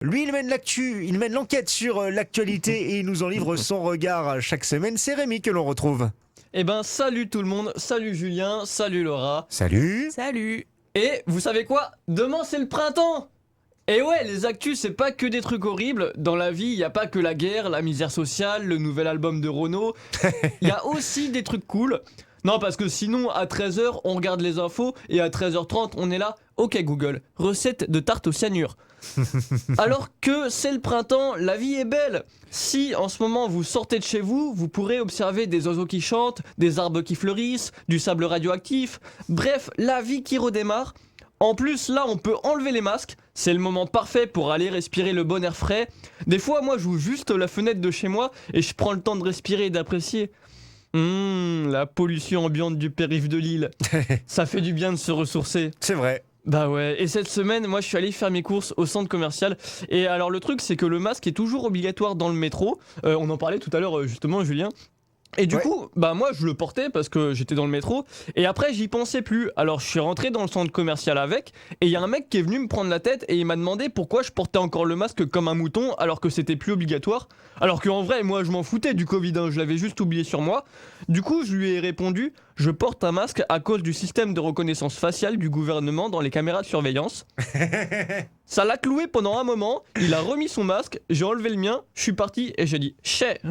Lui, il mène l'actu, il mène l'enquête sur l'actualité et il nous en livre son regard chaque semaine. C'est Rémi que l'on retrouve. Eh ben salut tout le monde, salut Julien, salut Laura. Salut. Salut. Et vous savez quoi? Demain c'est le printemps. Et ouais, les actus c'est pas que des trucs horribles. Dans la vie, y a pas que la guerre, la misère sociale, le nouvel album de Renaud. Y a aussi des trucs cool. Non, parce que sinon, à 13h, on regarde les infos et à 13h30, on est là. Ok Google, recette de tarte au cyanure. Alors que c'est le printemps, la vie est belle. Si en ce moment vous sortez de chez vous, vous pourrez observer des oiseaux qui chantent, des arbres qui fleurissent, du sable radioactif. Bref, la vie qui redémarre. En plus, là, on peut enlever les masques. C'est le moment parfait pour aller respirer le bon air frais. Des fois, moi, j'ouvre juste la fenêtre de chez moi et je prends le temps de respirer et d'apprécier. La pollution ambiante du périph' de Lille. Ça fait du bien de se ressourcer. C'est vrai. Bah ouais, et cette semaine, moi je suis allé faire mes courses au centre commercial. Et alors le truc, c'est que le masque est toujours obligatoire dans le métro. On en parlait tout à l'heure justement, Julien. Et du coup, bah moi je le portais parce que j'étais dans le métro. Et après j'y pensais plus. Alors je suis rentré dans le centre commercial avec. Et il y a un mec qui est venu me prendre la tête et il m'a demandé pourquoi je portais encore le masque comme un mouton alors que c'était plus obligatoire. Alors qu'en vrai, moi je m'en foutais du Covid, hein, je l'avais juste oublié sur moi. Du coup, je lui ai répondu, je porte un masque à cause du système de reconnaissance faciale du gouvernement dans les caméras de surveillance. Ça l'a cloué pendant un moment, il a remis son masque, j'ai enlevé le mien, je suis parti et j'ai dit chais.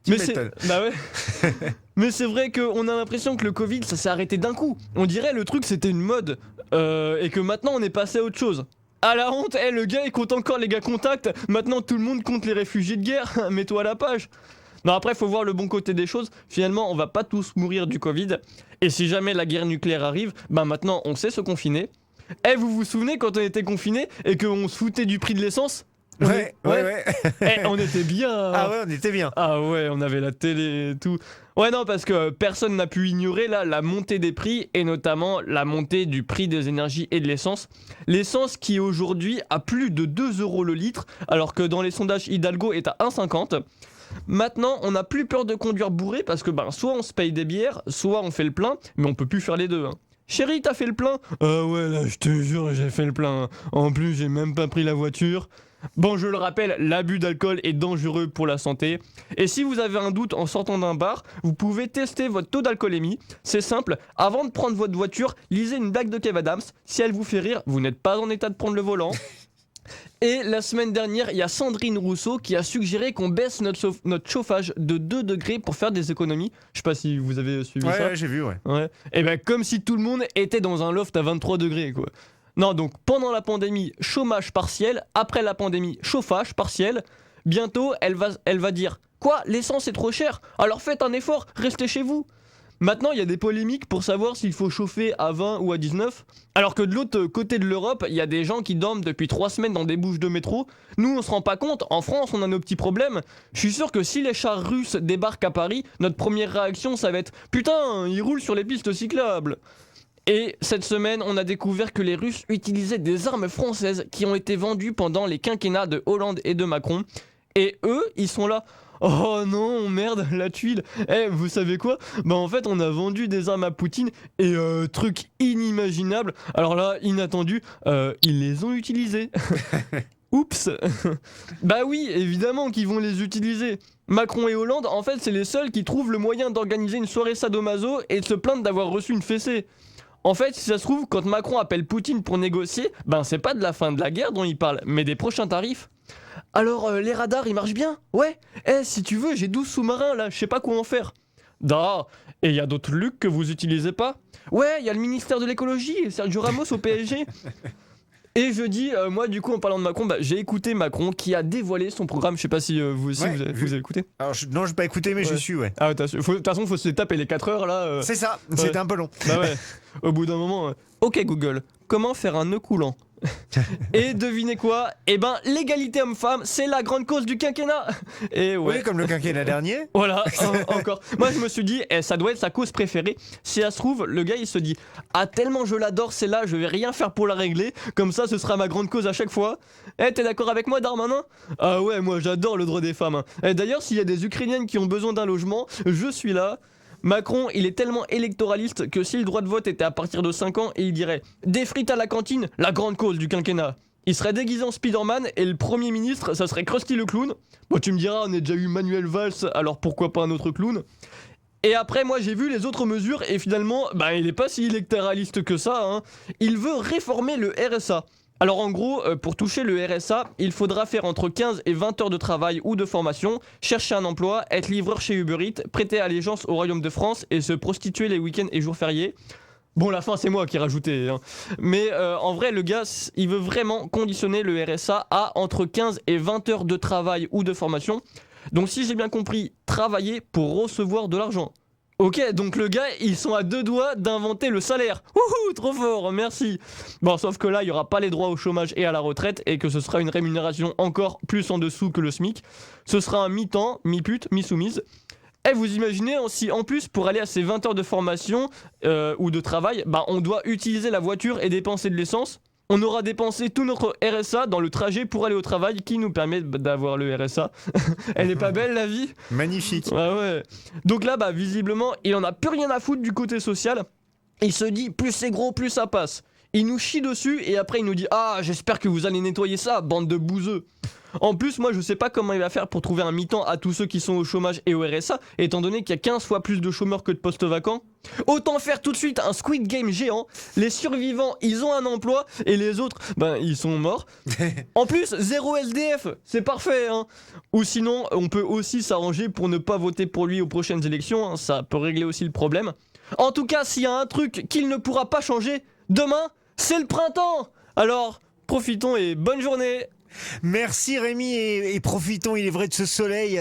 Tu Mais m'étonnes. bah ouais. Mais c'est vrai qu'on a l'impression que le Covid ça s'est arrêté d'un coup. On dirait le truc c'était une mode et que maintenant on est passé à autre chose. À la honte, le gars il compte encore les gars contacts, maintenant tout le monde compte les réfugiés de guerre, mets-toi à la page. Non, après faut voir le bon côté des choses, finalement on va pas tous mourir du Covid, et si jamais la guerre nucléaire arrive, bah maintenant on sait se confiner. Vous vous souvenez quand on était confinés et qu'on se foutait du prix de l'essence? Ouais. On était bien. Ah ouais, on était bien. Ah ouais, on avait la télé et tout. Ouais, non, parce que personne n'a pu ignorer là la montée des prix et notamment la montée du prix des énergies et de l'essence. L'essence qui aujourd'hui a plus de 2 euros le litre, alors que dans les sondages Hidalgo est à 1,50. Maintenant, on n'a plus peur de conduire bourré parce que soit on se paye des bières, soit on fait le plein, mais on peut plus faire les deux. Hein. Chérie, t'as fait le plein? Ah ouais, là, je te jure, j'ai fait le plein. En plus, j'ai même pas pris la voiture. Bon, je le rappelle, l'abus d'alcool est dangereux pour la santé. Et si vous avez un doute en sortant d'un bar, vous pouvez tester votre taux d'alcoolémie. C'est simple, avant de prendre votre voiture, lisez une blague de Kev Adams. Si elle vous fait rire, vous n'êtes pas en état de prendre le volant. Et la semaine dernière, il y a Sandrine Rousseau qui a suggéré qu'on baisse notre chauffage de 2 degrés pour faire des économies. Je sais pas si vous avez suivi ça. Ouais, j'ai vu, ouais. Ouais. Et ben comme si tout le monde était dans un loft à 23 degrés quoi. Non, donc pendant la pandémie, chômage partiel, après la pandémie, chauffage partiel. Bientôt, elle va dire quoi, l'essence est trop cher, alors faites un effort, restez chez vous. Maintenant, il y a des polémiques pour savoir s'il faut chauffer à 20 ou à 19. Alors que de l'autre côté de l'Europe, il y a des gens qui dorment depuis 3 semaines dans des bouches de métro. Nous, on se rend pas compte. En France, on a nos petits problèmes. Je suis sûr que si les chars russes débarquent à Paris, notre première réaction, ça va être « Putain, ils roulent sur les pistes cyclables !» Et cette semaine, on a découvert que les Russes utilisaient des armes françaises qui ont été vendues pendant les quinquennats de Hollande et de Macron. Et eux, ils sont là... Oh non, merde, la tuile. Vous savez quoi? Bah en fait, on a vendu des armes à Poutine et truc inimaginable. Alors là, inattendu, ils les ont utilisées. Oups. Bah oui, évidemment qu'ils vont les utiliser. Macron et Hollande, en fait, c'est les seuls qui trouvent le moyen d'organiser une soirée sadomaso et de se plaindre d'avoir reçu une fessée. En fait, si ça se trouve, quand Macron appelle Poutine pour négocier, ben c'est pas de la fin de la guerre dont il parle, mais des prochains tarifs. Alors, les radars, ils marchent bien? Ouais. Si tu veux, j'ai 12 sous-marins là, je sais pas quoi en faire. Da. Et il y a d'autres lucs que vous utilisez pas? Ouais, il y a le ministère de l'écologie et Sergio Ramos au PSG. Et je dis, moi du coup en parlant de Macron, j'ai écouté Macron qui a dévoilé son programme, je sais pas si vous aussi vous avez écouté. Alors, non, j'ai pas écouté, mais Ouais. je suis, ouais. Ah de toute façon faut se taper les 4 heures là. C'est ça, c'était un peu long. Bah ouais, au bout d'un moment, ok Google, comment faire un nœud coulant? Et devinez quoi? L'égalité homme-femme, c'est la grande cause du quinquennat. Et ouais. Oui, comme le quinquennat dernier. Voilà, encore. Moi je me suis dit, ça doit être sa cause préférée. Si ça se trouve, le gars il se dit, ah tellement je l'adore celle-là, je vais rien faire pour la régler, comme ça ce sera ma grande cause à chaque fois. T'es d'accord avec moi Darmanin? Ah ouais, moi j'adore le droit des femmes. Hein. D'ailleurs, s'il y a des Ukrainiennes qui ont besoin d'un logement, je suis là. Macron, il est tellement électoraliste que si le droit de vote était à partir de 5 ans, il dirait « Des frites à la cantine, la grande cause du quinquennat ». il serait déguisé en Spider-Man et le Premier ministre, ça serait Krusty le clown. Bon, tu me diras, on a déjà eu Manuel Valls, alors pourquoi pas un autre clown? Et après, moi, j'ai vu les autres mesures et finalement, il est pas si électoraliste que ça, hein. Il veut réformer le RSA. Alors en gros, pour toucher le RSA, il faudra faire entre 15 et 20 heures de travail ou de formation, chercher un emploi, être livreur chez Uber Eats, prêter allégeance au Royaume de France et se prostituer les week-ends et jours fériés. Bon, la fin, c'est moi qui ai rajouté, hein. Mais en vrai, le gars, il veut vraiment conditionner le RSA à entre 15 et 20 heures de travail ou de formation. Donc si j'ai bien compris, travailler pour recevoir de l'argent. Ok, donc le gars, ils sont à 2 doigts d'inventer le salaire. Wouhou, trop fort, merci. Bon, sauf que là, il n'y aura pas les droits au chômage et à la retraite et que ce sera une rémunération encore plus en dessous que le SMIC. Ce sera un mi-temps, mi-pute, mi-soumise. Et vous imaginez, si en plus, pour aller à ces 20 heures de formation ou de travail, on doit utiliser la voiture et dépenser de l'essence. On aura dépensé tout notre RSA dans le trajet pour aller au travail qui nous permet d'avoir le RSA. Elle est pas belle la vie? Magnifique. Ouais. Donc là, visiblement, il en a plus rien à foutre du côté social. Il se dit, plus c'est gros, plus ça passe. Il nous chie dessus et après il nous dit « Ah, j'espère que vous allez nettoyer ça, bande de bouseux !» En plus, moi je sais pas comment il va faire pour trouver un mi-temps à tous ceux qui sont au chômage et au RSA, étant donné qu'il y a 15 fois plus de chômeurs que de postes vacants. Autant faire tout de suite un Squid Game géant, les survivants ils ont un emploi et les autres, ils sont morts. En plus, 0 SDF, c'est parfait, hein. Ou sinon, on peut aussi s'arranger pour ne pas voter pour lui aux prochaines élections, hein. Ça peut régler aussi le problème. En tout cas, s'il y a un truc qu'il ne pourra pas changer, demain, c'est le printemps. Alors, profitons et bonne journée. Merci Rémi et profitons, il est vrai, de ce soleil.